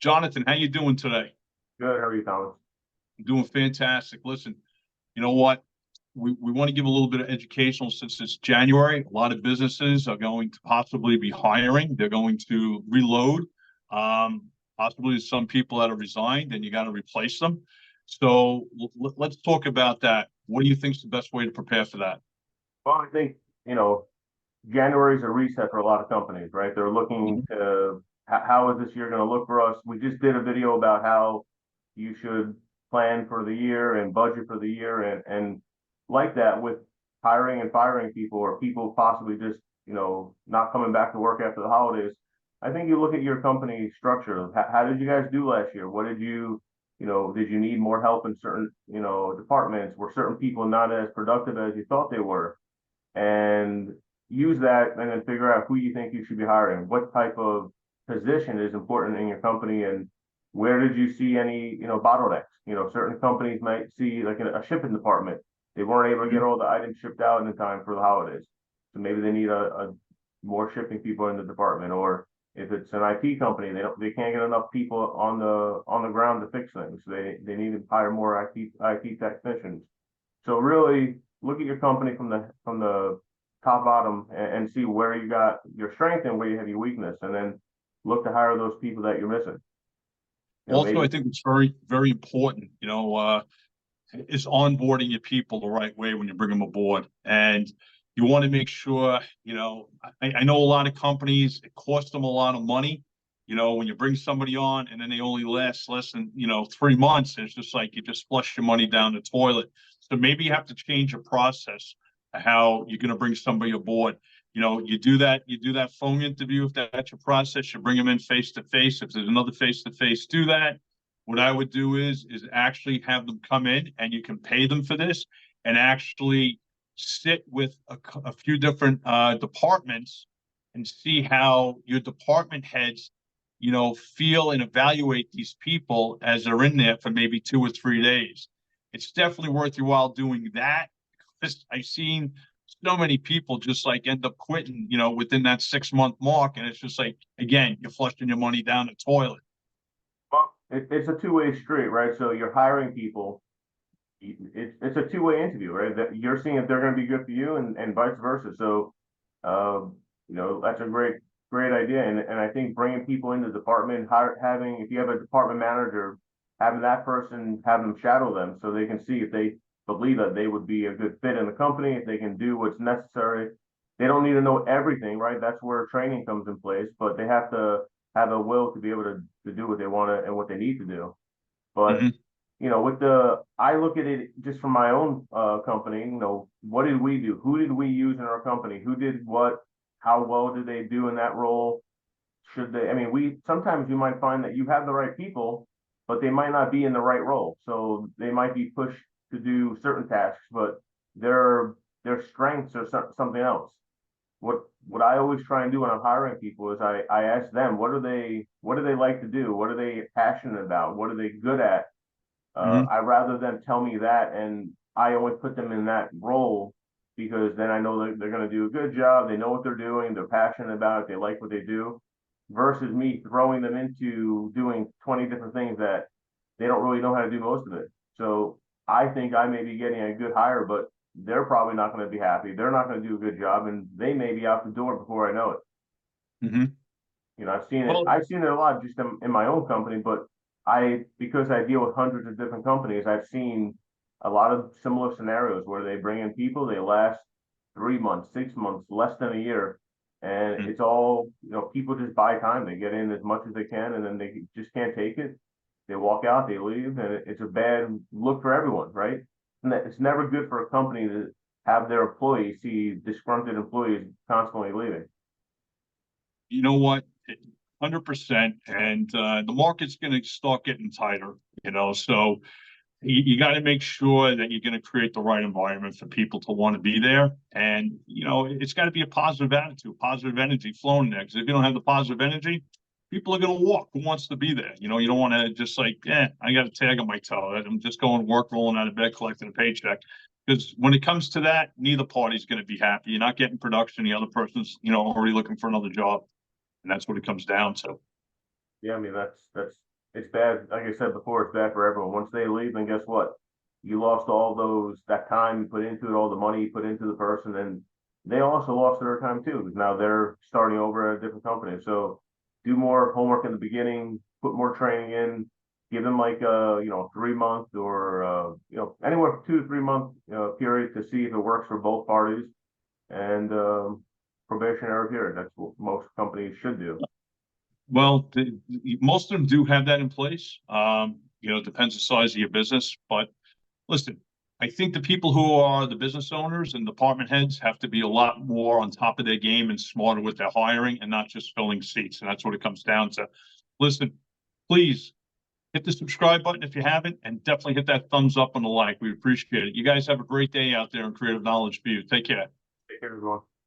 Jonathan, how you doing today? Good. How are you, Thomas? I'm doing fantastic. Listen, you know what? We want to give a little bit of educational since it's January. A lot of businesses are going to possibly be hiring. They're going to reload. Possibly some people that have resigned and you got to replace them. So let's talk about that. What do you think is the best way to prepare for that? Well, I think, you know, January is a reset for a lot of companies, right? They're looking Mhm. to how is this year going to look for us? We just did a video about how you should plan for the year and budget for the year and like that with hiring and firing people or people possibly just, not coming back to work after the holidays. I think you look at your company structure. How did you guys do last year? What did did you need more help in certain, departments? Were certain people not as productive as you thought they were? And use that and then figure out who you think you should be hiring. What type of position is important in your company and where did you see any, bottlenecks? Certain companies might see like a shipping department. They weren't able to get all the items shipped out in time for the holidays. So maybe they need a more shipping people in the department. Or if it's an IT company, they can't get enough people on the ground to fix things. They need to hire more IT technicians. So really look at your company from the top bottom and see where you got your strength and where you have your weakness, and then look to hire those people that you're missing. Also, I Maybe think it's very, very important, is onboarding your people the right way when you bring them aboard. And you want to make sure, I know a lot of companies, it costs them a lot of money, when you bring somebody on and then they only last less than, 3 months, it's just like you just flush your money down the toilet. So maybe you have to change your process, how you're going to bring somebody aboard. You do that phone interview. If that's your process, you bring them in face to face. If there's another face to face, do that. What I would do is actually have them come in and you can pay them for this and actually sit with a few different departments and see how your department heads, feel and evaluate these people as they're in there for maybe 2 or 3 days. It's definitely worth your while doing that because I've seen so many people just like end up quitting, within that 6 month mark. And it's just like, again, you're flushing your money down the toilet. well, it's a two-way street, right? So you're hiring people. It's a two-way interview, right? That you're seeing if they're going to be good for you, and vice versa. So, uh, that's a great idea. And I think bringing people into the department, having if you have a department manager, having that person have them shadow them so they can see if they believe that they would be a good fit in the company, if they can do what's necessary. They don't need to know everything, right? That's where training comes in place, but they have to have a will to be able to do what they want to and what they need to do. But Mhm. I look at it just from my own company. What did we do? Who did we use in our company? Who did what? How well did they do in that role? Should they? I mean, we sometimes you might find that you have the right people, but they might not be in the right role. So they might be pushed to do certain tasks, but their their strengths are something else. What I always try and do when I'm hiring people is I ask them what do they like to do? What are they passionate about? What are they good at? Mhm. I rather them tell me that, and I only put them in that role because then I know they're going to do a good job. They know what they're doing. They're passionate about it. They like what they do. Versus me throwing them into doing 20 different things that they don't really know how to do most of it. So I think I may be getting a good hire, but they're probably not going to be happy. They're not going to do a good job, and they may be out the door before I know it. Mhm. I've seen it. Well, I've seen it a lot just in my own company, but because I deal with hundreds of different companies, I've seen a lot of similar scenarios where they bring in people, they last 3 months, 6 months, less than a year, and mm, it's all people just buy time. They get in as much as they can, and then they just can't take it. They walk out, they leave, and it's a bad look for everyone, right? And it's never good for a company to have their employees see disgruntled employees constantly leaving. you know what? 100%. And the market's going to start getting tighter, so you got to make sure that you're going to create the right environment for people to want to be there. And, it's got to be a positive attitude, positive energy flowing there. Because if you don't have the positive energy, people are going to walk. Who wants to be there? You don't want to just like, I got a tag on my toe. I'm just going to work, rolling out of bed, collecting a paycheck. Because when it comes to that, neither party's going to be happy. You're not getting production. The other person's, already looking for another job. And that's what it comes down to. Yeah, I mean that's it's bad. Like I said before, it's bad for everyone. Once they leave, then guess what? You lost all that time you put into it, all the money you put into the person, and they also lost their time too, because now they're starting over at a different company. So do more homework in the beginning, put more training in, give them like a 3 month or anywhere from 2 to 3 month period to see if it works for both parties, and probationary period. That's what most companies should do. Well, most of them do have that in place. It depends the size of your business, but listen, I think the people who are the business owners and department heads have to be a lot more on top of their game and smarter with their hiring and not just filling seats. And that's what it comes down to. Listen, please hit the subscribe button if you haven't, and definitely hit that thumbs up and the like. We appreciate it. You guys have a great day out there in Creative Knowledge for you. Take care. Take care, everyone.